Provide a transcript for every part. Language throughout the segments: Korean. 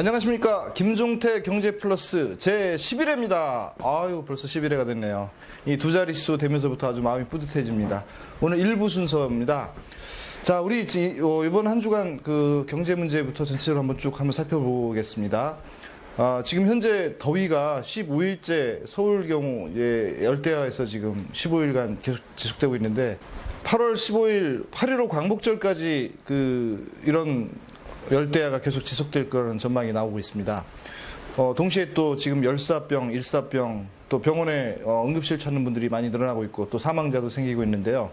안녕하십니까. 김종태 경제플러스 제11회입니다. 아유, 벌써 11회가 됐네요. 이 두 자릿수 되면서부터 아주 마음이 뿌듯해집니다. 오늘 1부 순서입니다. 자, 우리 이번 한 주간 그 경제 문제부터 전체적으로 한번 살펴보겠습니다. 지금 현재 더위가 15일째 서울 경우 열대야에서 지금 15일간 계속 지속되고 있는데 8월 15일 8.15 광복절까지 이런 열대야가 계속 지속될 거라는 전망이 나오고 있습니다. 동시에 또 지금 열사병, 일사병, 또 병원에 응급실 찾는 분들이 많이 늘어나고 있고 또 사망자도 생기고 있는데요.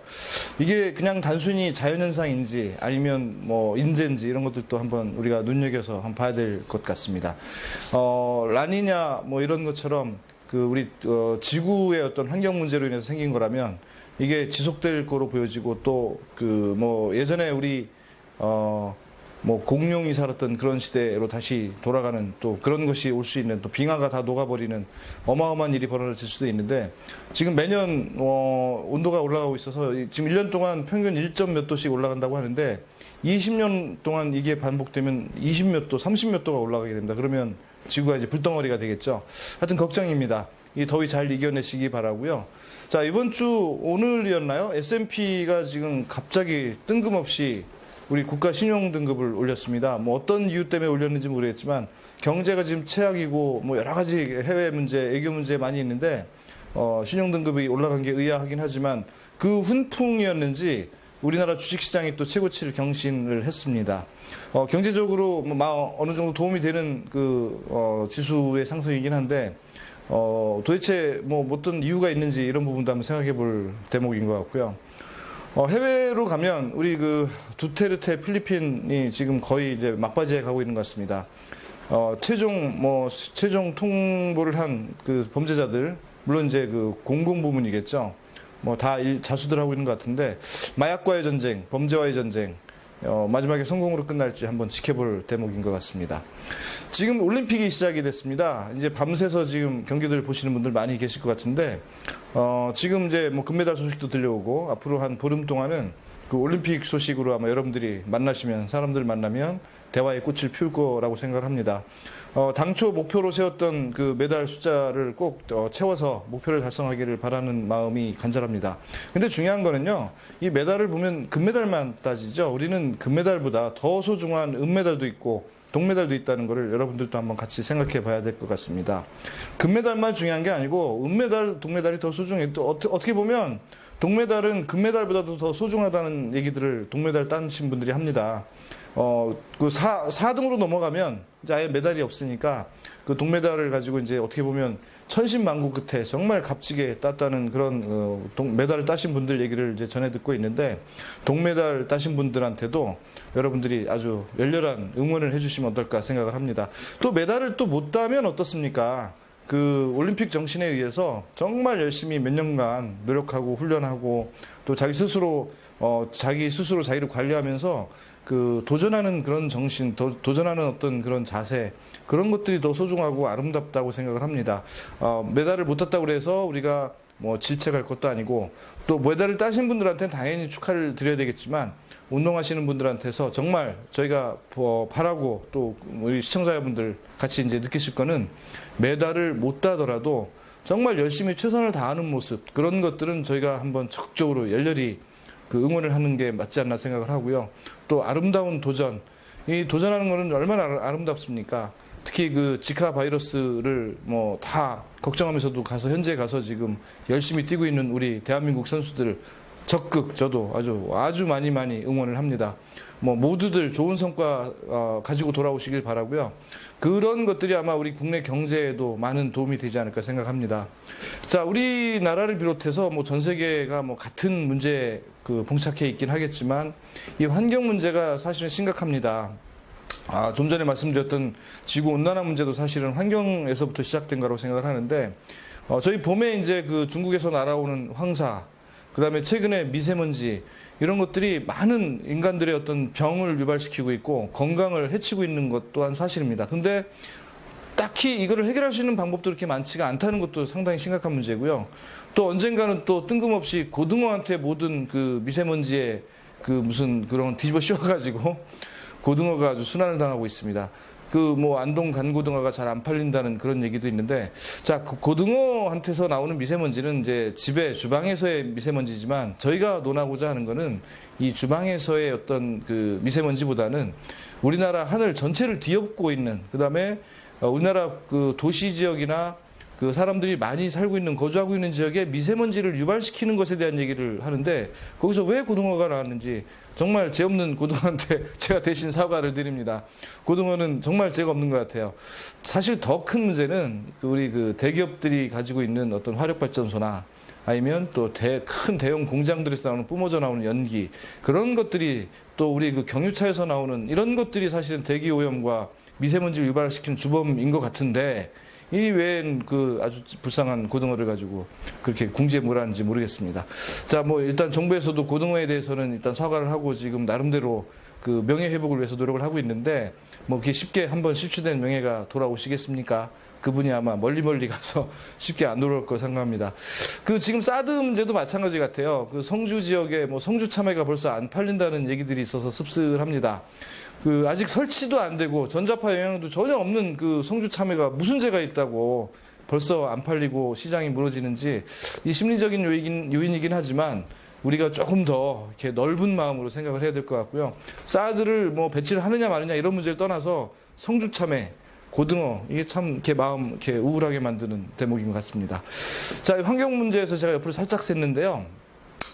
이게 그냥 단순히 자연현상인지 아니면 뭐 인재인지 이런 것들도 한번 우리가 눈여겨서 한번 봐야 될 것 같습니다. 라니냐 뭐 이런 것처럼 우리 지구의 어떤 환경 문제로 인해서 생긴 거라면 이게 지속될 거로 보여지고 또 뭐 예전에 우리 뭐 공룡이 살았던 그런 시대로 다시 돌아가는 또 그런 것이 올 수 있는 또 빙하가 다 녹아버리는 어마어마한 일이 벌어질 수도 있는데 지금 매년 온도가 올라가고 있어서 지금 1년 동안 평균 1점 몇 도씩 올라간다고 하는데 20년 동안 이게 반복되면 20몇 도, 30몇 도가 올라가게 됩니다. 그러면 지구가 이제 불덩어리가 되겠죠. 하여튼 걱정입니다. 이 더위 잘 이겨내시기 바라고요. 자, 이번 주 오늘이었나요? S&P가 지금 갑자기 뜬금없이 우리 국가 신용 등급을 올렸습니다. 뭐 어떤 이유 때문에 올렸는지 모르겠지만 경제가 지금 최악이고 뭐 여러 가지 해외 문제, 외교 문제 많이 있는데 신용 등급이 올라간 게 의아하긴 하지만 그 훈풍이었는지 우리나라 주식시장이 또 최고치를 경신을 했습니다. 경제적으로 어느 정도 도움이 되는 지수의 상승이긴 한데 도대체 뭐 어떤 이유가 있는지 이런 부분도 한번 생각해 볼 대목인 것 같고요. 해외로 가면 우리 두테르테 필리핀이 지금 거의 이제 막바지에 가고 있는 것 같습니다. 최종 통보를 한 범죄자들, 물론 이제 공공부문이겠죠. 뭐 다 자수들 하고 있는 것 같은데, 마약과의 전쟁, 범죄와의 전쟁, 마지막에 성공으로 끝날지 한번 지켜볼 대목인 것 같습니다. 지금 올림픽이 시작이 됐습니다. 이제 밤새서 지금 경기들 보시는 분들 많이 계실 것 같은데, 지금 이제 뭐 금메달 소식도 들려오고, 앞으로 한 보름 동안은 올림픽 소식으로 아마 여러분들이 사람들 만나면 대화의 꽃을 피울 거라고 생각을 합니다. 당초 목표로 세웠던 메달 숫자를 꼭 채워서 목표를 달성하기를 바라는 마음이 간절합니다. 근데 중요한 거는요, 이 메달을 보면 금메달만 따지죠. 우리는 금메달보다 더 소중한 은메달도 있고 동메달도 있다는 것을 여러분들도 한번 같이 생각해 봐야 될 것 같습니다. 금메달만 중요한 게 아니고 은메달, 동메달이 더 소중해요. 또 어떻게 보면 동메달은 금메달보다도 더 소중하다는 얘기들을 동메달 따신 분들이 합니다. 4등으로 넘어가면 이제 아예 메달이 없으니까 동메달을 가지고 이제 어떻게 보면 천신만고 끝에 정말 값지게 땄다는 그런 메달을 따신 분들 얘기를 이제 전해 듣고 있는데, 동메달 따신 분들한테도 여러분들이 아주 열렬한 응원을 해주시면 어떨까 생각을 합니다. 또 메달을 또 못 따면 어떻습니까? 올림픽 정신에 의해서 정말 열심히 몇 년간 노력하고 훈련하고 또 자기 스스로 자기를 관리하면서 도전하는 그런 정신, 도전하는 어떤 그런 자세, 그런 것들이 더 소중하고 아름답다고 생각을 합니다. 메달을 못 땄다고 해서 우리가 뭐 질책할 것도 아니고, 또 메달을 따신 분들한테는 당연히 축하를 드려야 되겠지만, 운동하시는 분들한테서 정말 저희가 바라고 또 우리 시청자분들 같이 이제 느끼실 거는, 메달을 못 따더라도 정말 열심히 최선을 다하는 모습, 그런 것들은 저희가 한번 적극적으로 열렬히 응원을 하는 게 맞지 않나 생각을 하고요. 또 아름다운 도전, 이 도전하는 거는 얼마나 아름답습니까? 특히 지카 바이러스를 뭐 다 걱정하면서도 현재 가서 지금 열심히 뛰고 있는 우리 대한민국 선수들 적극 저도 아주 많이 응원을 합니다. 뭐 모두들 좋은 성과 가지고 돌아오시길 바라고요. 그런 것들이 아마 우리 국내 경제에도 많은 도움이 되지 않을까 생각합니다. 자, 우리나라를 비롯해서 뭐 전 세계가 뭐 같은 문제에 봉착해 있긴 하겠지만, 이 환경 문제가 사실은 심각합니다. 좀 전에 말씀드렸던 지구 온난화 문제도 사실은 환경에서부터 시작된 거라고 생각을 하는데, 저희 봄에 이제 중국에서 날아오는 황사, 그 다음에 최근에 미세먼지, 이런 것들이 많은 인간들의 어떤 병을 유발시키고 있고 건강을 해치고 있는 것 또한 사실입니다. 근데 딱히 이거를 해결할 수 있는 방법도 그렇게 많지가 않다는 것도 상당히 심각한 문제고요. 또 언젠가는 또 뜬금없이 고등어한테 모든 미세먼지에 무슨 그런 뒤집어 씌워가지고 고등어가 아주 순환을 당하고 있습니다. 그 뭐 안동 간고등어가 잘 안 팔린다는 그런 얘기도 있는데, 자, 그 고등어한테서 나오는 미세먼지는 이제 집에 주방에서의 미세먼지지만 저희가 논하고자 하는 거는 이 주방에서의 어떤 그 미세먼지보다는 우리나라 하늘 전체를 뒤엎고 있는, 그다음에 우리나라 그 도시 지역이나 그 사람들이 많이 살고 있는, 거주하고 있는 지역에 미세먼지를 유발시키는 것에 대한 얘기를 하는데, 거기서 왜 고등어가 나왔는지 정말 죄 없는 고등어한테 제가 대신 사과를 드립니다. 고등어는 정말 죄가 없는 것 같아요. 사실 더 큰 문제는 우리 그 대기업들이 가지고 있는 어떤 화력발전소나 아니면 또 큰 대형 공장들에서 나오는 뿜어져 나오는 연기, 그런 것들이 또 우리 그 경유차에서 나오는 이런 것들이 사실은 대기 오염과 미세먼지를 유발시키는 주범인 것 같은데, 이 외엔 그 아주 불쌍한 고등어를 가지고 그렇게 궁지에 몰았는지 모르겠습니다. 자, 뭐 일단 정부에서도 고등어에 대해서는 일단 사과를 하고 지금 나름대로 그 명예 회복을 위해서 노력을 하고 있는데, 뭐 그게 쉽게 한번 실추된 명예가 돌아오시겠습니까? 그분이 아마 멀리 가서 쉽게 안 돌아올 거 생각합니다. 그 지금 사드 문제도 마찬가지 같아요. 그 성주 지역에 뭐 성주 참외가 벌써 안 팔린다는 얘기들이 있어서 씁쓸합니다. 그 아직 설치도 안 되고 전자파 영향도 전혀 없는 그 성주 참외가 무슨 죄가 있다고 벌써 안 팔리고 시장이 무너지는지, 이 심리적인 요인이긴 하지만 우리가 조금 더 이렇게 넓은 마음으로 생각을 해야 될 것 같고요. 사드를 뭐 배치를 하느냐 마느냐 이런 문제를 떠나서 성주 참외, 고등어, 이게 참 이렇게 마음 이렇게 우울하게 만드는 대목인 것 같습니다. 자, 환경 문제에서 제가 옆으로 살짝 샜는데요.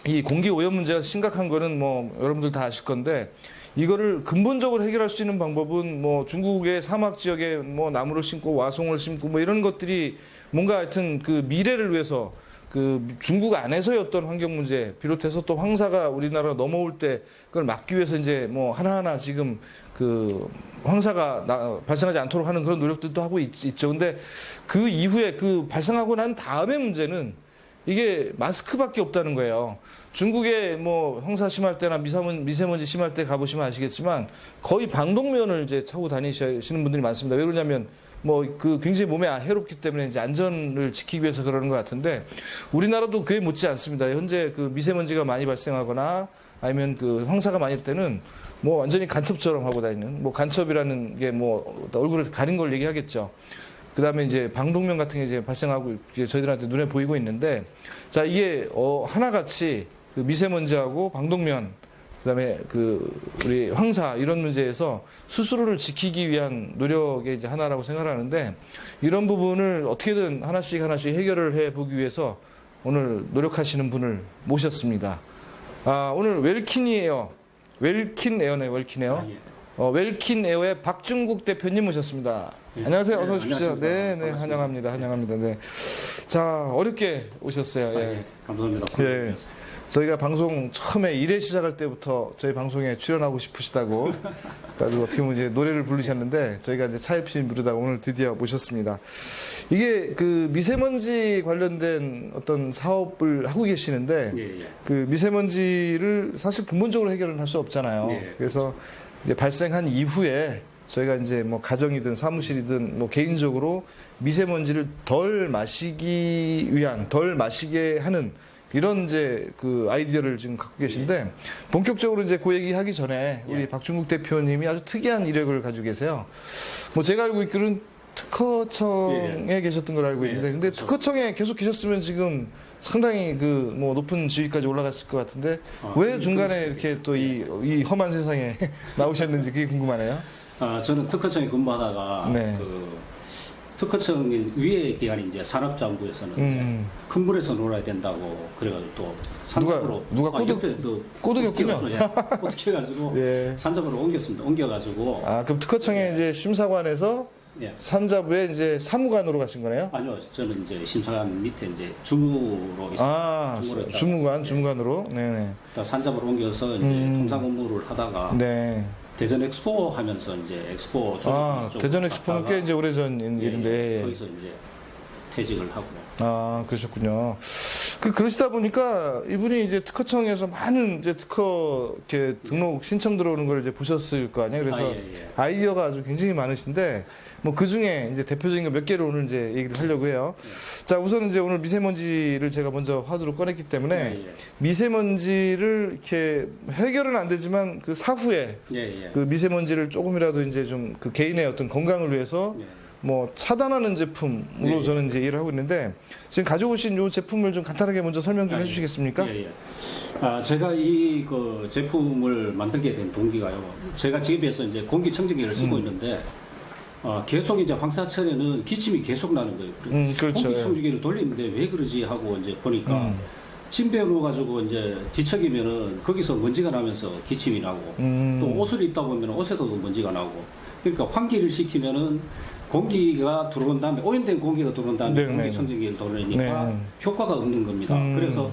이 공기 오염 문제가 심각한 거는 뭐 여러분들 다 아실 건데, 이거를 근본적으로 해결할 수 있는 방법은 뭐 중국의 사막 지역에 뭐 나무를 심고 와송을 심고 뭐 이런 것들이 뭔가 하여튼 그 미래를 위해서 그 중국 안에서의 어떤 환경 문제 비롯해서 또 황사가 우리나라 넘어올 때 그걸 막기 위해서 이제 뭐 하나하나 지금 그 황사가 발생하지 않도록 하는 그런 노력들도 하고 있죠. 근데 그 이후에 그 발생하고 난 다음의 문제는 이게 마스크밖에 없다는 거예요. 중국에 뭐 황사 심할 때나 미세먼지 심할 때 가보시면 아시겠지만 거의 방독면을 이제 차고 다니시는 분들이 많습니다. 왜 그러냐면 뭐 그 굉장히 몸에 해롭기 때문에 이제 안전을 지키기 위해서 그러는 것 같은데, 우리나라도 그에 못지 않습니다. 현재 그 미세먼지가 많이 발생하거나 아니면 그 황사가 많을 때는 뭐 완전히 간첩처럼 하고 다니는, 뭐 간첩이라는 게 뭐 얼굴을 가린 걸 얘기하겠죠. 그 다음에 이제 방독면 같은 게 이제 발생하고 저희들한테 눈에 보이고 있는데, 자, 이게 하나같이 그 미세먼지하고 방독면, 그 다음에 그 우리 황사 이런 문제에서 스스로를 지키기 위한 노력의 이제 하나라고 생각하는데, 이런 부분을 어떻게든 하나씩 해결을 해 보기 위해서 오늘 노력하시는 분을 모셨습니다. 아, 오늘 웰킨에어. 웰킨에어의 박중국 대표님 모셨습니다. 네. 안녕하세요. 어서 오십시오. 네, 환영합니다. 네. 자, 어렵게 오셨어요. 예. 예, 감사합니다. 예. 저희가 방송 처음에 1회 시작할 때부터 저희 방송에 출연하고 싶으시다고 그래가지고 어떻게 보면 이제 노래를 부르셨는데, 저희가 이제 차일피일 부르다가 오늘 드디어 모셨습니다. 이게 그 미세먼지 관련된 어떤 사업을 하고 계시는데, 그 미세먼지를 사실 근본적으로 해결은 할 수 없잖아요. 그래서 이제 발생한 이후에 저희가 이제 뭐 가정이든 사무실이든 뭐 개인적으로 미세먼지를 덜 마시게 하는 이런 이제 그 아이디어를 지금 갖고 계신데, 본격적으로 이제 그 얘기 하기 전에 우리 박중국 대표님이 아주 특이한 이력을 가지고 계세요. 뭐 제가 알고 있기로는 특허청에 계셨던 걸 알고 있는데, 근데 그렇죠. 특허청에 계속 계셨으면 지금 상당히 그 뭐 높은 지위까지 올라갔을 것 같은데, 왜 중간에 이렇게 또 이 험한 세상에 나오셨는지 그게 궁금하네요. 저는 특허청에 근무하다가 그 특허청 위에 기관이 이제 산업자원부에서는 큰 물에서 놀아야 된다고 그래가지고 또 산적으로 누가 꼬드겼군요. 꼬드겨가지고 산적으로 옮겼습니다. 옮겨가지고 그럼 특허청에 이제 심사관에서 산자부에 이제 사무관으로 가신 거네요? 아니요, 저는 이제 심사관 밑에 이제 주무로 있습니다. 주무관으로. 네네. 산자부로 옮겨서 이제 통상 업무를 하다가 대전 엑스포 하면서 이제 엑스포 쪽 대전 엑스포는 꽤 이제 오래전 일인데 거기서 이제 퇴직을 하고. 그러셨군요. 그러시다 보니까 이분이 이제 특허청에서 많은 이제 특허 이렇게 등록 신청 들어오는 걸 이제 보셨을 거 아니에요. 그래서 아이디어가 아주 굉장히 많으신데 뭐 그 중에 이제 대표적인 거 몇 개를 오늘 이제 얘기를 하려고 해요. 자, 우선 이제 오늘 미세먼지를 제가 먼저 화두로 꺼냈기 때문에 미세먼지를 이렇게 해결은 안 되지만 그 사후에 그 미세먼지를 조금이라도 이제 좀 그 개인의 어떤 건강을 위해서 뭐 차단하는 제품으로 저는 이제 일을 하고 있는데 지금 가져오신 이 제품을 좀 간단하게 먼저 설명 좀 해주시겠습니까? 제가 이 그 제품을 만들게 된 동기가요. 제가 집에서 이제 공기청정기를 쓰고 있는데 계속 이제 황사철에는 기침이 계속 나는 거예요. 그렇죠. 공기청정기를 돌리는데 왜 그러지 하고 이제 보니까 침대에 누워가지고 이제 뒤척이면은 거기서 먼지가 나면서 기침이 나고 또 옷을 입다 보면 옷에도 먼지가 나고 그러니까 환기를 시키면은 공기가 들어온 다음에 오염된 공기가 들어온 다음에 공기청정기를 돌리니까 효과가 없는 겁니다. 그래서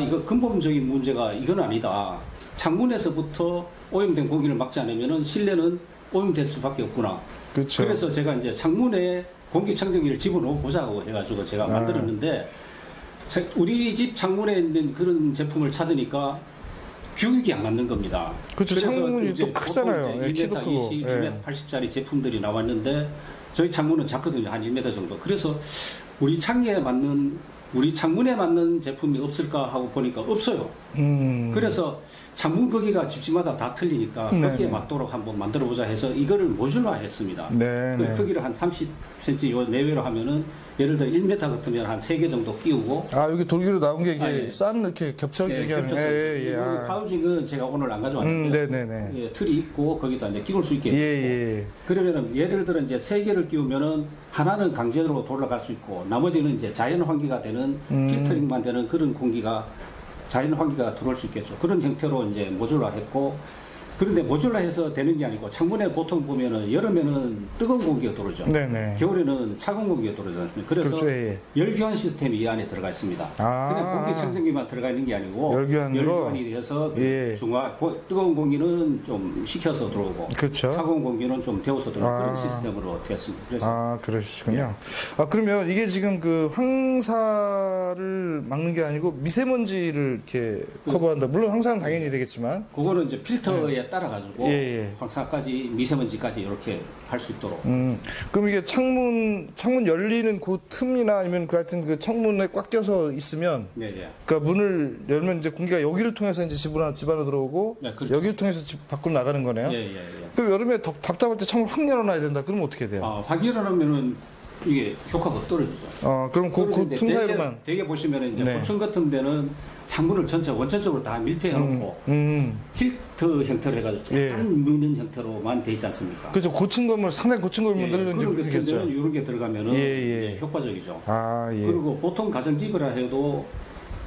이거 근본적인 문제가 이건 아니다. 창문에서부터 오염된 공기를 막지 않으면은 실내는 오염될 수밖에 없구나. 그렇죠. 그래서 제가 이제 창문에 공기청정기를 집어넣어 보자고 해가지고 제가 만들었는데 우리 집 창문에 있는 그런 제품을 찾으니까 규격이 안 맞는 겁니다. 그렇죠. 창문이 또 크잖아요. 1m 20, 2m 80짜리 제품들이 나왔는데 저희 창문은 작거든요. 한 1m 정도. 그래서 우리 창문에 맞는 제품이 없을까 하고 보니까 없어요. 그래서 창문 크기가 집집마다 다 틀리니까 거기에 맞도록 한번 만들어 보자 해서 이거를 모듈화 했습니다. 그 크기를 한 30cm 요 내외로 하면은 예를 들어 1m 같으면 한 3개 정도 끼우고. 여기 돌기로 나온 게 이게 싼 이렇게 겹쳐지게 하는. 파우징은 제가 오늘 안 가져왔는데 틀이 있고 거기다 이제 끼울 수 있게. 그러면은 예를 들어 이제 3개를 끼우면은 하나는 강제로 돌아갈 수 있고 나머지는 이제 자연 환기가 되는 필터링만 되는 그런 공기가 자연 환기가 들어올 수 있겠죠. 그런 형태로 이제 모듈화했고 그런데 모듈화해서 되는 게 아니고 창문에 보통 보면은 여름에는 뜨거운 공기가 들어오죠. 겨울에는 차가운 공기가 들어오죠. 그래서 그렇죠, 열 교환 시스템이 이 안에 들어가 있습니다. 그냥 공기청정기만 들어가 있는 게 아니고 열 교환이 돼서 뜨거운 공기는 좀 식혀서 들어오고 차가운 공기는 좀 데워서 들어오고 그런 시스템으로 되었습니다. 그래서 그러시군요. 그러면 이게 지금 그 황사를 막는 게 아니고 미세먼지를 이렇게 커버한다. 물론 황사는 당연히 되겠지만 그거는 이제 필터에 따라가지고 황사까지 미세먼지까지 이렇게 할 수 있도록. 그럼 이게 창문 열리는 그 틈이나 아니면 그 하여튼 그 창문에 꽉 껴서 있으면 그러니까 문을 열면 이제 공기가 여기를 통해서 이제 집 안으로 들어오고 그렇죠. 여기를 통해서 집 밖으로 나가는 거네요. 그럼 여름에 답답할 때 창문 확 열어놔야 된다. 그러면 어떻게 돼요? 확 열어놓으면은 이게 효과가 떨어지죠. 그럼 그 틈 사이로만. 되게 보시면은 이제 고층 같은 데는 창문을 전체 원천적으로 다 밀폐해 놓고 틸트 형태로 해가지고 약간 미는 형태로만 돼 있지 않습니까? 그렇죠. 고층 건물, 상당히 고층 건물들은 그런 같은 데는 이런 게 들어가면은 효과적이죠. 그리고 보통 가정집이라 해도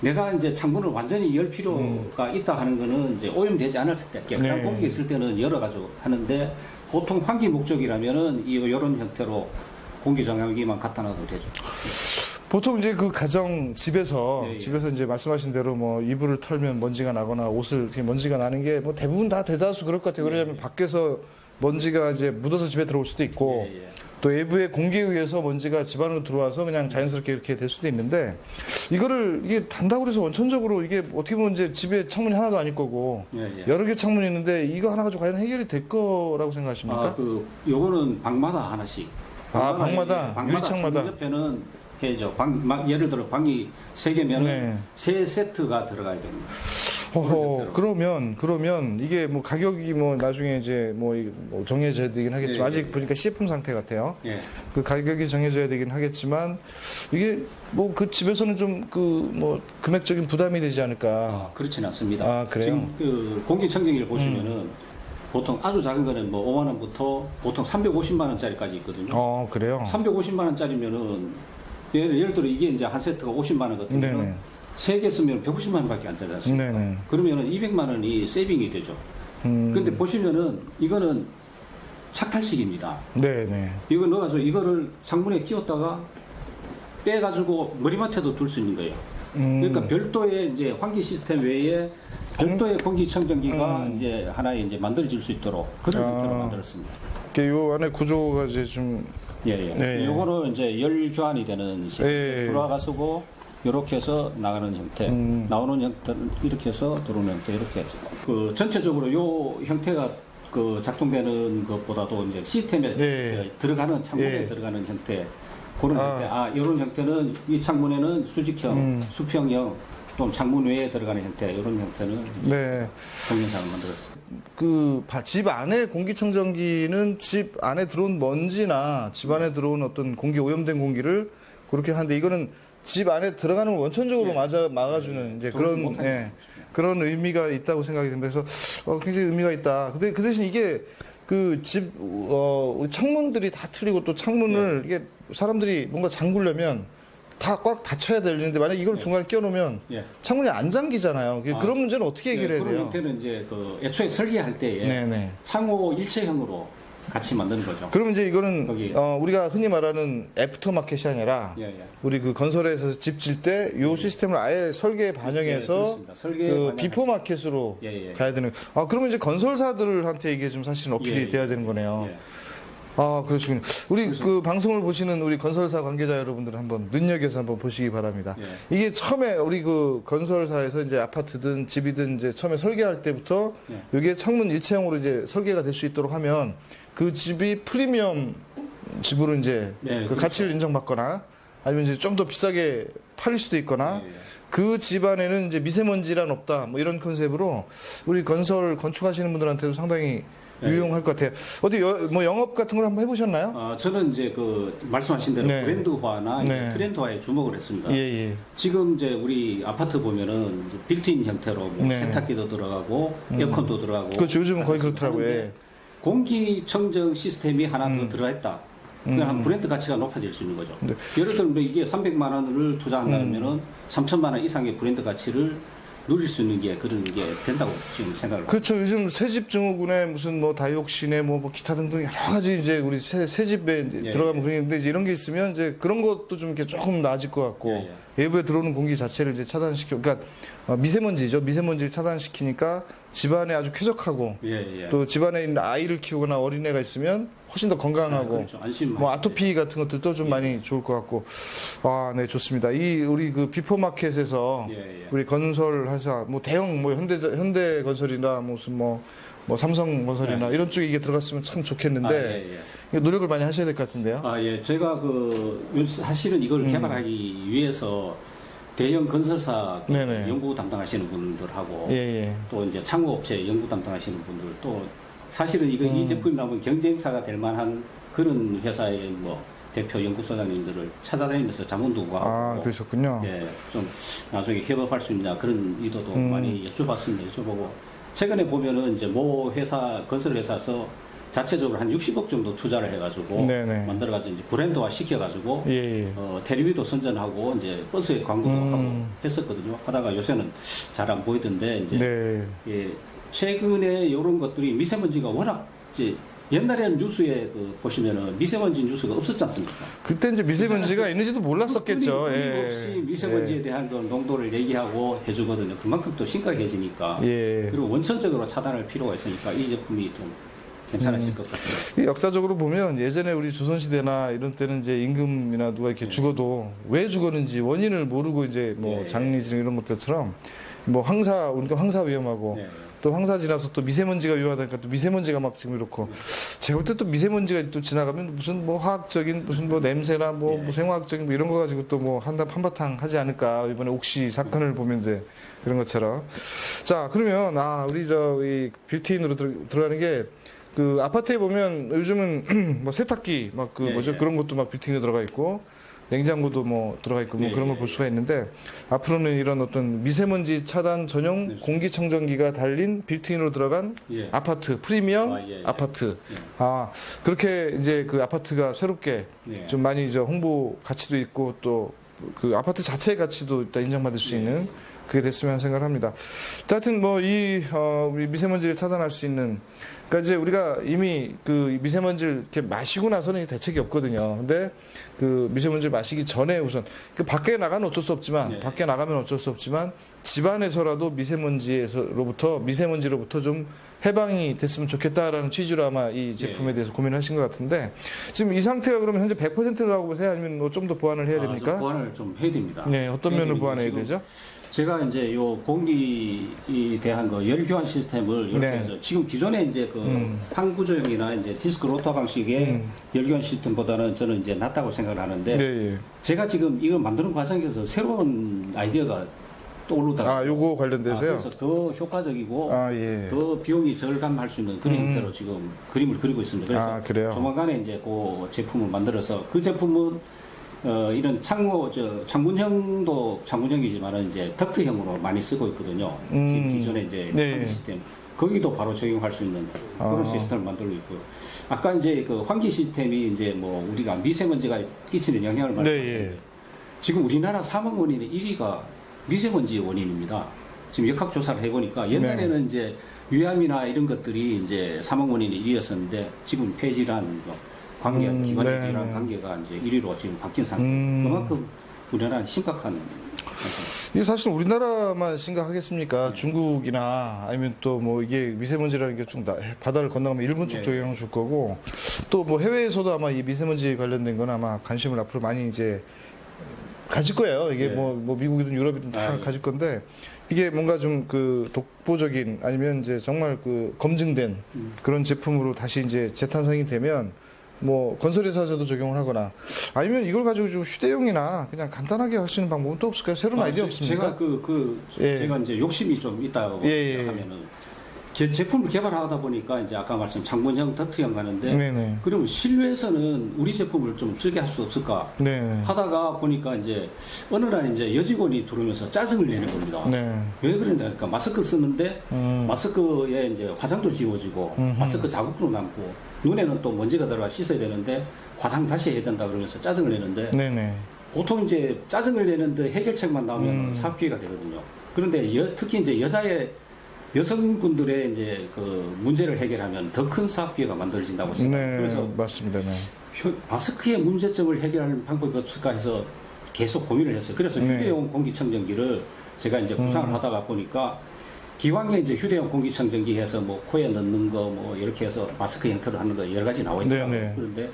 내가 이제 창문을 완전히 열 필요가 있다 하는 거는 이제 오염되지 않았을 때, 깨끗한 공기가 있을 때는 열어가지고 하는데 보통 환기 목적이라면은 이런 형태로 공기 정화기만 갖다 놔도 되죠. 보통 이제 그 가정 집에서 이제 말씀하신 대로 뭐 이불을 털면 먼지가 나거나 옷을 이렇게 먼지가 나는 게 뭐 대부분 다 대다수 그럴 것 같아요. 왜냐하면 밖에서 먼지가 이제 묻어서 집에 들어올 수도 있고 또 외부의 공기에 의해서 먼지가 집 안으로 들어와서 그냥 자연스럽게 이렇게 될 수도 있는데 이게 단다고 해서 원천적으로 이게 어떻게 보면 이제 집에 창문이 하나도 아닐 거고 여러 개 창문이 있는데 이거 하나 가지고 과연 해결이 될 거라고 생각하십니까? 요거는 방마다 하나씩. 방마다 유리창마다. 옆에는 해죠. 예를 들어 방이 3개면 3세트가 들어가야 됩니다. 그러면 이게 뭐 가격이 뭐 나중에 이제 뭐 정해져야 되긴 하겠지만 아직 보니까 시품 상태 같아요. 그 가격이 정해져야 되긴 하겠지만 이게 뭐 그 집에서는 좀 그 뭐 금액적인 부담이 되지 않을까? 그렇지는 않습니다. 그래요? 지금 그 공기청정기를 보시면은 보통 아주 작은 거는 뭐 5만 원부터 보통 350만 원짜리까지 있거든요. 그래요? 350만 원짜리면은 예를 들어 이게 이제 한 세트가 50만 원 같으면 3개 쓰면 150만 원밖에 안 되지 않습니까? 그러면은 200만 원이 세이빙이 되죠. 그런데 보시면은 이거는 착탈식입니다. 이거 넣어가지고 이거를 창문에 끼웠다가 빼가지고 머리맡에도 둘 수 있는 거예요. 그러니까 별도의 이제 환기 시스템 외에 별도의 공기청정기가 이제 하나에 이제 만들어질 수 있도록 그런 형태로 만들었습니다. 요 안에 구조가 이제 좀 요거는 이제 열 교환이 되는 시스템 들어가가지고 이렇게 해서 나가는 형태, 나오는 형태는 이렇게 해서 들어오는 형태, 이렇게 해서. 그 전체적으로 요 형태가 그 작동되는 것보다도 이제 시스템에 네. 들어가는 창문에 네. 들어가는 형태, 그런 형태. 이런 형태는 이 창문에는 수직형, 수평형, 또 창문 외에 들어가는 형태, 이런 형태는 네. 동영상을 만들었어요. 그 집 안에 공기청정기는 집 안에 들어온 먼지나 집 안에 들어온 어떤 공기 오염된 공기를 그렇게 하는데 이거는 집 안에 들어가는 걸 원천적으로 막아주는 이제 그런 의미가 있다고 생각이 듭니다. 그래서 굉장히 의미가 있다. 근데 그 대신 이게 그 집 창문들이 다 틀리고 또 창문을 이게 사람들이 뭔가 잠그려면 다 꽉 닫혀야 되는데 만약 이걸 중간에 끼워놓으면 창문이 안 잠기잖아요. 그런 문제는 어떻게 해결해야 그런 돼요? 형태는 이제 그 애초에 설계할 때에 창호 일체형으로 같이 만드는 거죠. 그러면 이제 이거는 우리가 흔히 말하는 애프터 마켓이 아니라 우리 그 건설에서 집 질 때 이 시스템을 아예 설계에 반영해서 그 비포 마켓으로 가야 되는. 그러면 이제 건설사들한테 이게 좀 사실 어필이 돼야 되는 거네요. 그러시군요. 우리 그 방송을 보시는 우리 건설사 관계자 여러분들 한번 눈여겨서 한번 보시기 바랍니다. 이게 처음에 우리 그 건설사에서 이제 아파트든 집이든 이제 처음에 설계할 때부터 이게 창문 일체형으로 이제 설계가 될 수 있도록 하면 그 집이 프리미엄 집으로 이제 그 가치를 인정받거나 아니면 이제 좀 더 비싸게 팔릴 수도 있거나 그 집안에는 이제 미세먼지란 없다 뭐 이런 컨셉으로 우리 건축하시는 분들한테도 상당히 유용할 것 같아요. 어디 뭐 영업 같은 걸 한번 해보셨나요? 저는 이제 그 말씀하신 대로 브랜드화나 이제 트렌드화에 주목을 했습니다. 지금 이제 우리 아파트 보면은 빌트인 형태로 뭐 세탁기도 들어가고 에어컨도 들어가고. 그렇죠. 요즘은 거의 그렇더라고요. 공기청정 시스템이 하나 더 들어있다. 그냥 브랜드 가치가 높아질 수 있는 거죠. 예를 들면 이게 300만 원을 투자한다면은 3천만 원 이상의 브랜드 가치를 누릴 수 있는 게 그런 게 된다고 지금 생각을 합니다. 그렇죠. 요즘 새집 증후군에 무슨 뭐 다이옥신에 뭐 기타 등등 여러 가지 이제 우리 새집에 들어가면 그러는데 이제 이런 게 있으면 이제 그런 것도 좀 이렇게 조금 나아질 것 같고 외부에 들어오는 공기 자체를 이제 차단시켜 그러니까 미세먼지죠. 미세먼지를 차단시키니까 집안에 아주 쾌적하고 또 집안에 있는 아이를 키우거나 어린애가 있으면 훨씬 더 건강하고 뭐 아토피 같은 것들도 좀 많이 좋을 것 같고 네 좋습니다. 이 우리 그 비포 마켓에서 우리 건설 회사 뭐 대형 뭐 현대 건설이나 무슨 뭐 삼성 건설이나 이런 쪽에 이게 들어갔으면 참 좋겠는데 노력을 많이 하셔야 될 것 같은데요. 제가 사실은 이걸 개발하기 위해서 대형 건설사 연구 담당하시는 분들하고 또 이제 창호업체 연구 담당하시는 분들 또 사실은 이 제품이 나오면 경쟁사가 될 만한 그런 회사의 뭐 대표 연구소장님들을 찾아다니면서 자문도 구하고 그러셨군요. 좀 나중에 협업할 수 있냐 그런 의도도 많이 여쭤봤습니다. 여쭤보고 최근에 보면은 이제 모 회사 건설 회사에서 자체적으로 한 60억 정도 투자를 해가지고 만들어가지고 이제 브랜드화 시켜가지고 텔레비도 선전하고 이제 버스에 광고도 하고 했었거든요. 하다가 요새는 잘 안 보이던데 이제 최근에 이런 것들이 미세먼지가 워낙 이제 옛날에는 뉴스에 보시면은 미세먼지 뉴스가 없었지 않습니까? 그때 이제 미세먼지가 있는지도 몰랐었겠죠. 끊임없이 미세먼지에 대한 그 농도를 얘기하고 해주거든요. 그만큼 또 심각해지니까 그리고 원천적으로 차단할 필요가 있으니까 이 제품이 좀 괜찮으실 것 같습니다. 역사적으로 보면 예전에 우리 조선시대나 이런 때는 이제 임금이나 누가 이렇게 죽어도 왜 죽었는지 원인을 모르고 이제 뭐 장례질 이런 것들처럼 뭐 우리가 황사 위험하고 또 황사 지나서 또 미세먼지가 위험하다니까 또 미세먼지가 막 지금 이렇고 제가 볼 때 또 미세먼지가 또 지나가면 무슨 뭐 화학적인 무슨 뭐 냄새나 뭐 생화학적인 뭐 이런 거 가지고 또 뭐 한바탕 하지 않을까 이번에 옥시 사건을 보면 이제 그런 것처럼 자 그러면 우리 이 빌트인으로 들어가는 게 그 아파트에 보면 요즘은 뭐 세탁기 막 그런 것도 막 빌트인에 들어가 있고 냉장고도 뭐 들어가 있고 뭐 그런 걸 볼 수가 있는데 앞으로는 이런 어떤 미세먼지 차단 전용 공기청정기가 달린 빌트인으로 들어간 아파트 프리미엄 아파트 그렇게 이제 그 아파트가 새롭게 좀 많이 이제 홍보 가치도 있고 또 그 아파트 자체의 가치도 일단 인정받을 수 있는 그게 됐으면 생각합니다. 하여튼 뭐 우리 미세먼지를 차단할 수 있는 그러니까 이제 우리가 이미 그 미세먼지를 이렇게 마시고 나서는 대책이 없거든요. 근데 그 미세먼지를 마시기 전에 우선 밖에 나가면 어쩔 수 없지만 집안에서라도 미세먼지로부터 좀 해방이 됐으면 좋겠다라는 취지로 아마 이 제품에 대해서 고민을 하신 것 같은데 지금 이 상태가 그러면 현재 100%라고 보세요? 아니면 뭐 좀 더 보완을 해야 됩니까? 좀 보완을 좀 해야 됩니다. 네, 어떤 면을 보완해야 되죠? 제가 이제 요 공기에 대한 그 열 교환 시스템을 이렇게 네. 해서 지금 기존에 이제 그 판구조형이나 이제 디스크 로터 방식의 열 교환 시스템보다는 저는 이제 낫다고 생각을 하는데 네. 제가 지금 이거 만드는 과정에서 새로운 아이디어가 떠오르더라고요. 아, 요거 관련돼서요? 그래서 더 효과적이고 예. 더 비용이 절감할 수 있는 그런 형태로 지금 그림을 그리고 있습니다. 그래서 그래요? 조만간에 이제 그 제품을 만들어서 그 제품은 이런 창문형도 창문형이지만은 이제 덕트형으로 많이 쓰고 있거든요. 기존에 이제 환기 시스템 거기도 바로 적용할 수 있는 그런 시스템을 만들고 있고요. 아까 이제 그 환기 시스템이 이제 뭐 우리가 미세먼지가 끼치는 영향을 말씀드렸는데 지금 우리나라 사망 원인의 1위가 미세먼지 원인입니다. 지금 역학 조사를 해보니까 옛날에는 이제 위암이나 이런 것들이 이제 사망 원인이 1위였었는데 지금 폐질환, 관계, 기관지 질환 관계가 이제 1위로 지금 바뀐 상태. 그만큼 우리나라는 심각한. 이게 사실 우리나라만 심각하겠습니까? 중국이나 아니면 또 뭐 이게 미세먼지라는 게 좀 바다를 건너가면 일본 쪽도 영향을 줄 거고 또 뭐 해외에서도 아마 이 미세먼지 관련된 건 아마 관심을 앞으로 많이 이제 가질 거예요. 이게 뭐 미국이든 유럽이든 다 가질 건데 이게 뭔가 좀 그 독보적인 아니면 이제 정말 그 검증된 그런 제품으로 다시 이제 재탄생이 되면 뭐 건설회사에서도 적용을 하거나 아니면 이걸 가지고 좀 휴대용이나 그냥 간단하게 할 수 있는 방법은 또 없을까요? 새로운 아이디어 없습니까? 제가 제가 이제 욕심이 좀 있다고 하면은 제품을 개발하다 보니까 이제 아까 말씀 창문형, 덕트형 가는데 그러면 실외에서는 우리 제품을 좀 쓰게 할 수 없을까 하다가 보니까 이제 어느 날 이제 여직원이 들어오면서 짜증을 내는 겁니다. 왜 그런다 그러니까 마스크 쓰는데 마스크에 이제 화장도 지워지고 마스크 자국도 남고 눈에는 또 먼지가 들어가 씻어야 되는데 화장 다시 해야 된다 그러면서 짜증을 내는데 보통 이제 짜증을 내는데 해결책만 나오면 사업 기회가 되거든요. 그런데 특히 이제 여성분들의 이제 그 문제를 해결하면 더 큰 사업 기회가 만들어진다고 생각합니다. 그래서 맞습니다. 마스크의 문제점을 해결하는 방법이 없을까 해서 계속 고민을 했어요. 그래서 휴대용 공기청정기를 제가 이제 구상을 하다가 보니까 기왕에 이제 휴대용 공기청정기 해서 뭐 코에 넣는 거 뭐 이렇게 해서 마스크 형태로 하는 거 여러 가지 나와 있더라고요. 그런데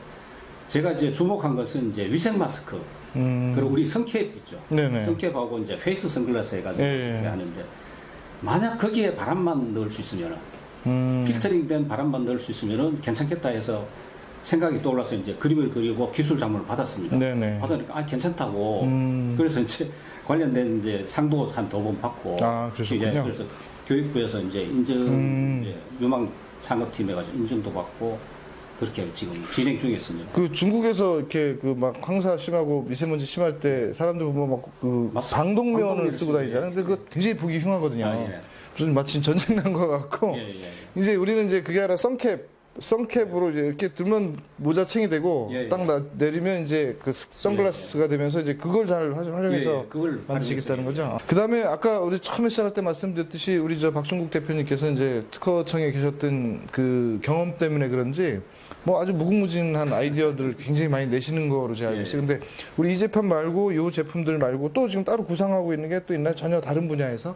제가 이제 주목한 것은 이제 위생 마스크 그리고 우리 선캡 있죠. 선캡하고 이제 페이스 선글라스 해가지고 이렇게 하는데 만약 거기에 바람만 넣을 수 있으면 필터링된 바람만 넣을 수 있으면 괜찮겠다 해서 생각이 떠올라서 이제 그림을 그리고 기술 자문을 받았습니다. 받으니까 괜찮다고 그래서 이제 관련된 이제 상도 한 2번 받고 그러셨군요. 그래서 교육부에서 이제 인증 이제 유망 산업팀 해가지고 인증도 받고 그렇게 지금 진행 중에 있습니다. 그 중국에서 이렇게 그 막 황사 심하고 미세먼지 심할 때 사람들 보면 막 그 방독면을 쓰고 다니잖아요. 근데 그거 굉장히 보기 흉하거든요. 무슨 마치 전쟁 난 것 같고. 이제 우리는 이제 그게 아니라 선캡으로 이제 이렇게 들면 모자챙이 되고 딱 내리면 이제 그 선글라스가 되면서 이제 그걸 잘 활용해서 만드시겠다는 거죠. 그 다음에 아까 우리 처음에 시작할 때 말씀드렸듯이 우리 저 박종국 대표님께서 이제 특허청에 계셨던 그 경험 때문에 그런지 뭐 아주 무궁무진한 아이디어들을 굉장히 많이 내시는 거로 제가 알고 있어요. 근데 우리 이 제품 말고 이 제품들 말고 또 지금 따로 구상하고 있는 게 또 있나요? 전혀 다른 분야에서?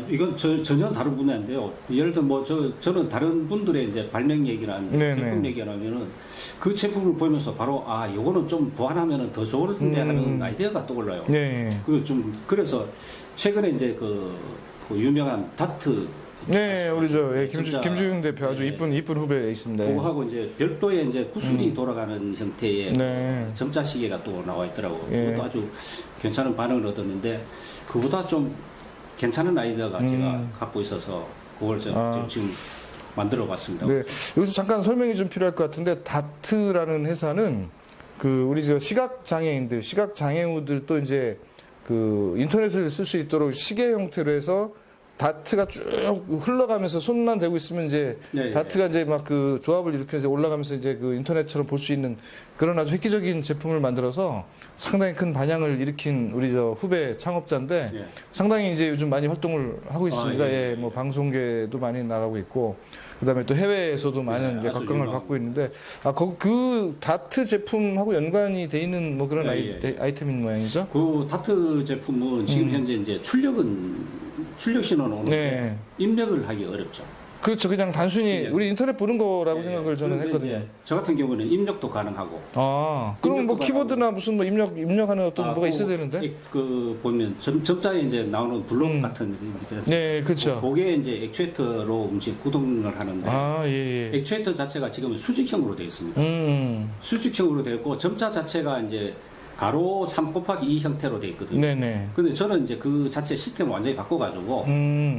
이건 전혀 다른 분야인데요. 예를 들어 뭐 저는 다른 분들의 이제 발명 얘기나 제품 얘기하면은 그 제품을 보면서 바로 요거는 좀 보완하면은 더 좋을 텐데 하는 아이디어가 떠올라요. 그래서 최근에 이제 그 유명한 다트 우리 김주영 대표 아주 이쁜 후배 있습니다. 그거하고 이제 별도의 이제 구슬이 돌아가는 형태의 점자 시계가 또 나와 있더라고요. 그것도 아주 괜찮은 반응을 얻었는데 그보다 좀 괜찮은 아이디어가 제가 갖고 있어서 그걸 지금 만들어 봤습니다. 여기서 잠깐 설명이 좀 필요할 것 같은데 다트라는 회사는 그 우리 저 시각 장애우들 또 이제 그 인터넷을 쓸 수 있도록 시계 형태로 해서 다트가 쭉 흘러가면서 손만 대고 있으면 이제 다트가 이제 막 그 조합을 일으켜서 올라가면서 이제 그 인터넷처럼 볼 수 있는 그런 아주 획기적인 제품을 만들어서 상당히 큰 반향을 일으킨 우리 저 후배 창업자인데 상당히 이제 요즘 많이 활동을 하고 있습니다. 뭐 방송계도 많이 나가고 있고 그다음에 또 해외에서도 많은 각광을 받고 있는데 그 다트 제품하고 연관이 돼 있는 뭐 그런 아이템인 모양이죠? 그 다트 제품은 지금 현재 이제 출력 신호는 오는데 입력을 하기 어렵죠. 그렇죠. 그냥 단순히 예. 우리 인터넷 보는 거라고 생각을 저는 그런데 했거든요. 이제 저 같은 경우는 입력도 가능하고. 아, 그럼 뭐 입력도 키보드나 무슨 뭐 입력하는 어떤 뭐가 있어야 되는데? 그 보면 점자에 이제 나오는 블록 같은 네, 그렇죠. 그게 이제 액추에이터로 구동을 하는데 아, 예, 예. 액추에이터 자체가 지금은 수직형으로 되어 있습니다. 수직형으로 되어 있고 점자 자체가 이제 가로 3 곱하기 2 형태로 되어 있거든요. 네네. 근데 저는 이제 그 자체 시스템을 완전히 바꿔가지고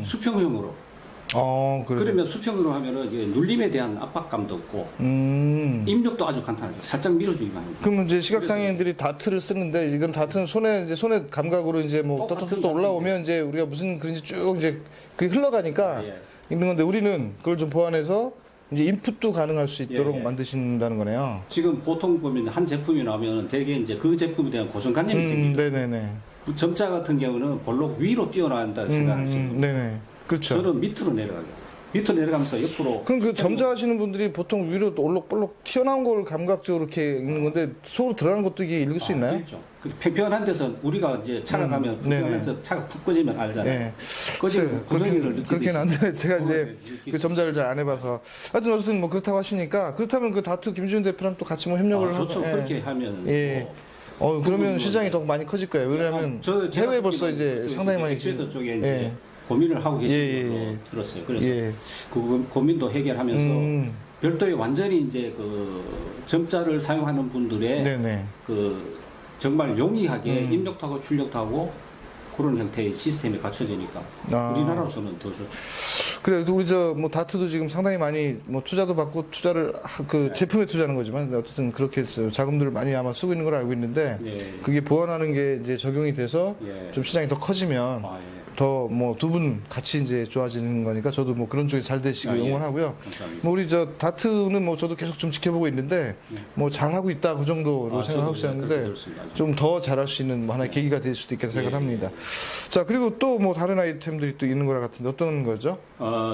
수평형으로. 그래요. 그러면 수평으로 하면은 이게 눌림에 대한 압박감도 없고 입력도 아주 간단하죠. 살짝 밀어주기만 합니다. 그러면 이제 시각장애인들이 다트를 쓰는데 이건 다트는 손에 감각으로 이제 뭐 똑같은 또 올라오면 이제 우리가 무슨 그런지 쭉 이제 그게 흘러가니까 예. 있는 건데 우리는 그걸 좀 보완해서 이제 인풋도 가능할 수 있도록 예, 예. 만드신다는 거네요. 지금 보통 보면 한 제품이 나오면 대개 이제 그 제품에 대한 고정관념이 생기죠. 네네네. 점자 같은 경우는 볼록 위로 뛰어나간다 생각하시고 네네. 그렇죠. 저는 밑으로 내려가게. 밑으로 내려가면서 옆으로. 그럼 그 점자 하시는 분들이 보통 위로 올록볼록 튀어나온 걸 감각적으로 이렇게 읽는 건데 속으로 들어간 것도 이게 읽을 수 있나요? 있죠. 그 평평한 데서 우리가 이제 차가 가면 평평한 데서 차가 푹 꺼지면 알잖아요. 네. 꺼지면 구덩이를 느끼듯이. 그렇게는 안 돼. 제가 이제 느낄 그 수 점자를 잘 안 해봐서. 하여튼 어쨌든 뭐 그렇다고 하시니까 그렇다면 그 다트 김지훈 대표랑 또 같이 뭐 협력을 좋죠. 예. 그렇게 하면. 예. 뭐 그러면 시장이 더 많이 커질 거예요. 왜냐하면 해외에 벌써 이제 상당히 많이 액추에이터 쪽에 이제 예. 고민을 하고 계시는 예, 걸로 예. 들었어요. 그래서 예. 그 고민도 해결하면서 별도의 완전히 이제 그 점자를 사용하는 분들의 네네. 그 정말 용이하게 입력도 하고 출력도 하고 그런 형태의 시스템이 갖춰지니까 우리나라로서는 더 좋죠. 그래, 우리 뭐 다트도 지금 상당히 많이 뭐 투자도 받고 투자를 그 제품에 투자하는 거지만 어쨌든 그렇게 했어요. 자금들을 많이 아마 쓰고 있는 걸 알고 있는데 예. 그게 보완하는 게 이제 적용이 돼서 예. 좀 시장이 더 커지면 예. 더 뭐 두 분 같이 이제 좋아지는 거니까 저도 뭐 그런 쪽에 잘 되시길 예. 응원하고요. 감사합니다. 뭐 우리 다트는 뭐 저도 계속 좀 지켜보고 있는데 뭐 잘하고 있다 그 정도로 생각하고 저도 있었는데 그렇게 들었습니다. 좀 더 잘할 수 있는 뭐 하나의 계기가 될 수도 있겠다 생각합니다. 자, 그리고 또 뭐 다른 아이템들이 또 있는 거라 같은데 어떤 거죠?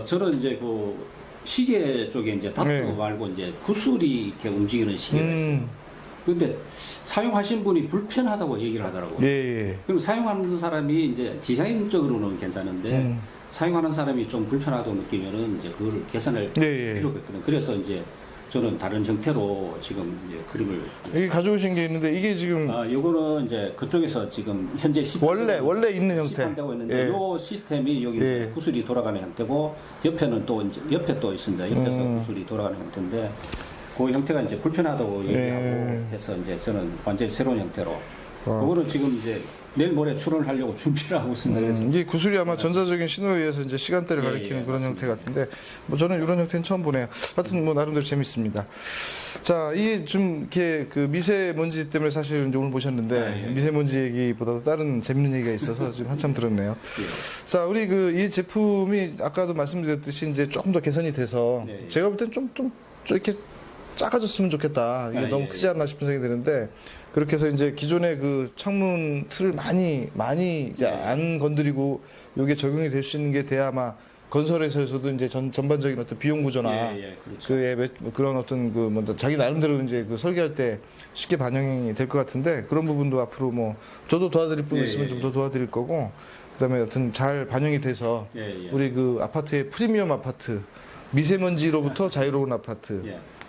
저는 이제 그 시계 쪽에 이제 다트 네. 말고 이제 구슬이 이렇게 움직이는 시계가 있어요. 근데 사용하신 분이 불편하다고 얘기를 하더라고요. 예. 그럼 사용하는 사람이 이제 디자인적으로는 괜찮은데 사용하는 사람이 좀 불편하다고 느끼면은 이제 그걸 개선할 예. 필요가 있거든요. 그래서 이제 저는 다른 형태로 지금 이제 그림을 여기 가져오신 게 있는데 이게 지금 요거는 이제 그쪽에서 지금 현재 원래 있는 형태. 시판되고 있는데 예. 요 시스템이 여기 예. 구슬이 돌아가는 형태고 옆에는 또 이제 옆에 또 있습니다. 옆에서 구슬이 돌아가는 형태인데 그 형태가 이제 불편하다고 얘기하고 해서 이제 저는 완전히 새로운 형태로 그거는 지금 이제 내일 모레 출원을 하려고 준비를 하고 있습니다. 그래서 이게 구슬이 아마 전자적인 신호에 의해서 이제 시간대를 가리키는 그런 형태 같은데 뭐 저는 이런 형태는 처음 보네요. 하여튼 뭐 나름대로 재밌습니다. 자, 이게 좀 이렇게 그 미세먼지 때문에 사실 이제 오늘 보셨는데 미세먼지 얘기보다도 다른 재밌는 얘기가 있어서 지금 한참 들었네요. 자, 우리 그 이 제품이 아까도 말씀드렸듯이 이제 조금 더 개선이 돼서 제가 볼 땐 좀 이렇게 작아졌으면 좋겠다. 이게 너무 크지 않나 싶은 생각이 드는데 그렇게 해서 이제 기존의 그 창문 틀을 많이 이제 안 건드리고 이게 적용이 될 수 있는 게 돼야 아마 건설에서도 이제 전반적인 어떤 비용 구조나 그렇죠. 그런 어떤 그 뭐 자기 나름대로 이제 그 설계할 때 쉽게 반영이 될 것 같은데 그런 부분도 앞으로 뭐 저도 도와드릴 부분 있으면 좀 더 도와드릴 거고 그다음에 어떤 잘 반영이 돼서 우리 그 아파트의 프리미엄 아파트 미세먼지로부터 자유로운 아파트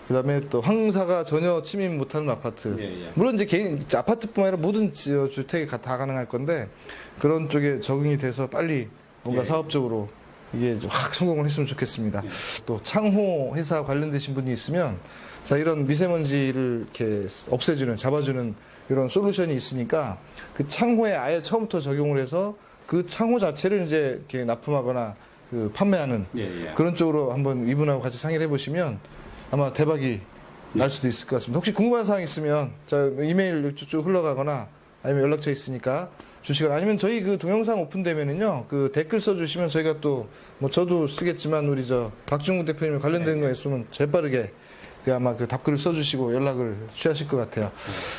그다음에 또 황사가 전혀 침입 못하는 아파트. 물론 이제 개인 아파트뿐만 아니라 모든 주택에 다 가능할 건데 그런 쪽에 적응이 돼서 빨리 뭔가 사업적으로 이게 이제 확 성공을 했으면 좋겠습니다. 또 창호 회사 관련되신 분이 있으면 자 이런 미세먼지를 이렇게 없애주는 잡아주는 이런 솔루션이 있으니까 그 창호에 아예 처음부터 적용을 해서 그 창호 자체를 이제 이렇게 납품하거나 그 판매하는 그런 쪽으로 한번 이분하고 같이 상의를 해보시면. 아마 대박이 날 수도 있을 것 같습니다. 혹시 궁금한 사항 있으면 자 이메일 쭉 흘러가거나 아니면 연락처 있으니까 주시거나 아니면 저희 그 동영상 오픈되면은요 그 댓글 써주시면 저희가 또 뭐 저도 쓰겠지만 우리 박중국 대표님 관련된 거 있으면 재빠르게 그 아마 그 답글을 써주시고 연락을 취하실 것 같아요.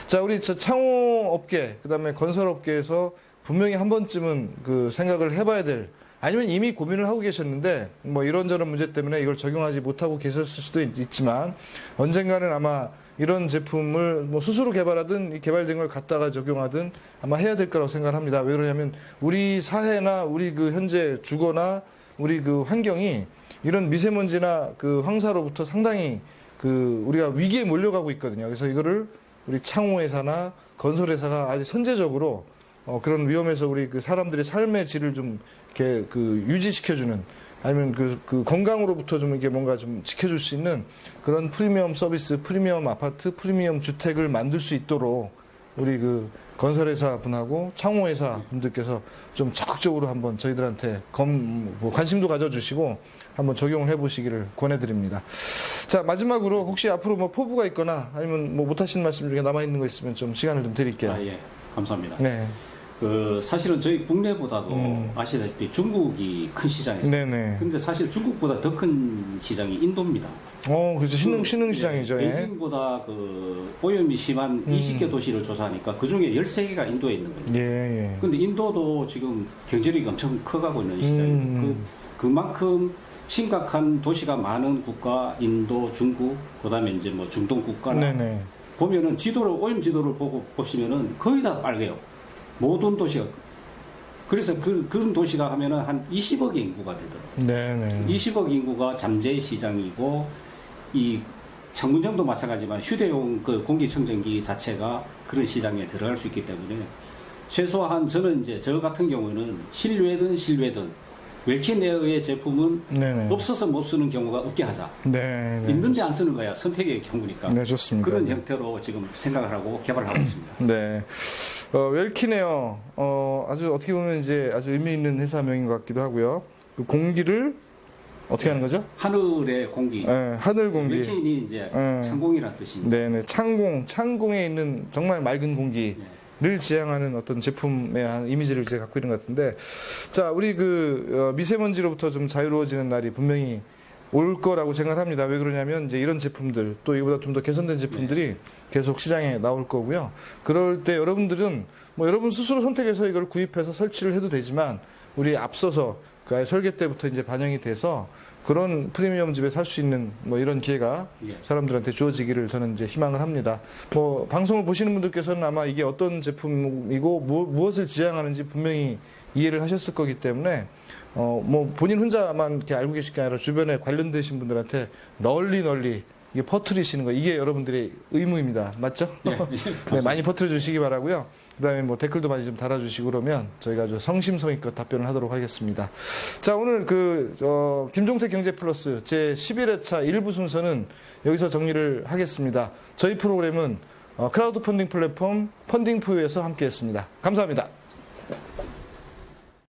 자 우리 창호 업계 그다음에 건설 업계에서 분명히 한 번쯤은 그 생각을 해봐야 될. 아니면 이미 고민을 하고 계셨는데 뭐 이런저런 문제 때문에 이걸 적용하지 못하고 계셨을 수도 있지만 언젠가는 아마 이런 제품을 뭐 스스로 개발하든 이 개발된 걸 갖다가 적용하든 아마 해야 될 거라고 생각합니다. 왜 그러냐면 우리 사회나 우리 그 현재 주거나 우리 그 환경이 이런 미세먼지나 그 황사로부터 상당히 그 우리가 위기에 몰려가고 있거든요. 그래서 이거를 우리 창호회사나 건설회사가 아주 선제적으로 그런 위험에서 우리 그 사람들의 삶의 질을 좀 이렇게 그 유지시켜주는 아니면 그 건강으로부터 좀 이게 뭔가 좀 지켜줄 수 있는 그런 프리미엄 서비스, 프리미엄 아파트, 프리미엄 주택을 만들 수 있도록 우리 그 건설회사 분하고 창호회사 분들께서 좀 적극적으로 한번 저희들한테 관심도 가져주시고 한번 적용을 해보시기를 권해드립니다. 자, 마지막으로 혹시 앞으로 뭐 포부가 있거나 아니면 뭐 못하시는 말씀 중에 남아있는 거 있으면 좀 시간을 좀 드릴게요. 예, 감사합니다. 네. 사실은 저희 국내보다도 아시다시피 중국이 큰 시장이죠. 네네. 근데 사실 중국보다 더 큰 시장이 인도입니다. 그렇죠. 신흥 시장이죠. 예. 베이징보다 그 오염이 심한 20개 도시를 조사하니까 그 중에 13개가 인도에 있는 거예요. 예. 근데 인도도 지금 경제력이 엄청 커가고 있는 시장이에요. 그만큼 심각한 도시가 많은 국가, 인도, 중국, 그다음에 이제 뭐 중동 국가나 네네. 보면은 오염 지도를 보시면은 거의 다 빨개요. 모든 도시가. 그래서 그런 도시가 하면은 한 20억 인구가 되더라고요. 네네. 20억 인구가 잠재 시장이고, 이 창문정도 마찬가지지만 휴대용 그 공기청정기 자체가 그런 시장에 들어갈 수 있기 때문에 최소한 저는 이제 저 같은 경우는 실외든 웰킨에어의 제품은 네네. 없어서 못 쓰는 경우가 없게 하자. 네. 있는데 안 쓰는 거야. 선택의 경우니까. 네, 좋습니다. 그런 형태로 지금 생각을 하고 개발하고 있습니다. 네. 웰킨에어, 아주 어떻게 보면 이제 아주 의미 있는 회사명인 것 같기도 하고요. 그 공기를 어떻게 하는 거죠? 하늘의 공기. 네, 하늘 공기. 웰킨이 이제 창공이라는 뜻입니다. 네네. 창공에 있는 정말 맑은 공기를 지향하는 어떤 제품의 한 이미지를 이제 갖고 있는 것 같은데, 자, 우리 미세먼지로부터 좀 자유로워지는 날이 분명히 올 거라고 생각합니다. 왜 그러냐면 이제 이런 제품들 또 이보다 좀 더 개선된 제품들이 계속 시장에 나올 거고요. 그럴 때 여러분들은 뭐 여러분 스스로 선택해서 이걸 구입해서 설치를 해도 되지만 우리 앞서서 그 아예 설계 때부터 이제 반영이 돼서 그런 프리미엄 집에 살 수 있는 뭐 이런 기회가 사람들한테 주어지기를 저는 이제 희망을 합니다. 뭐 방송을 보시는 분들께서는 아마 이게 어떤 제품이고 무엇을 지향하는지 분명히 이해를 하셨을 거기 때문에 뭐 본인 혼자만 이렇게 알고 계실 게 아니라 주변에 관련되신 분들한테 널리 이게 퍼뜨리시는 거 이게 여러분들의 의무입니다. 맞죠? 네, 네, 많이 퍼뜨려 주시기 바라고요. 그다음에 뭐 댓글도 많이 좀 달아주시고 그러면 저희가 아주 성심성의껏 답변을 하도록 하겠습니다. 자, 오늘 김종택 경제플러스 제 11회차 1부 순서는 여기서 정리를 하겠습니다. 저희 프로그램은 크라우드 펀딩 플랫폼 펀딩포유에서 함께했습니다. 감사합니다.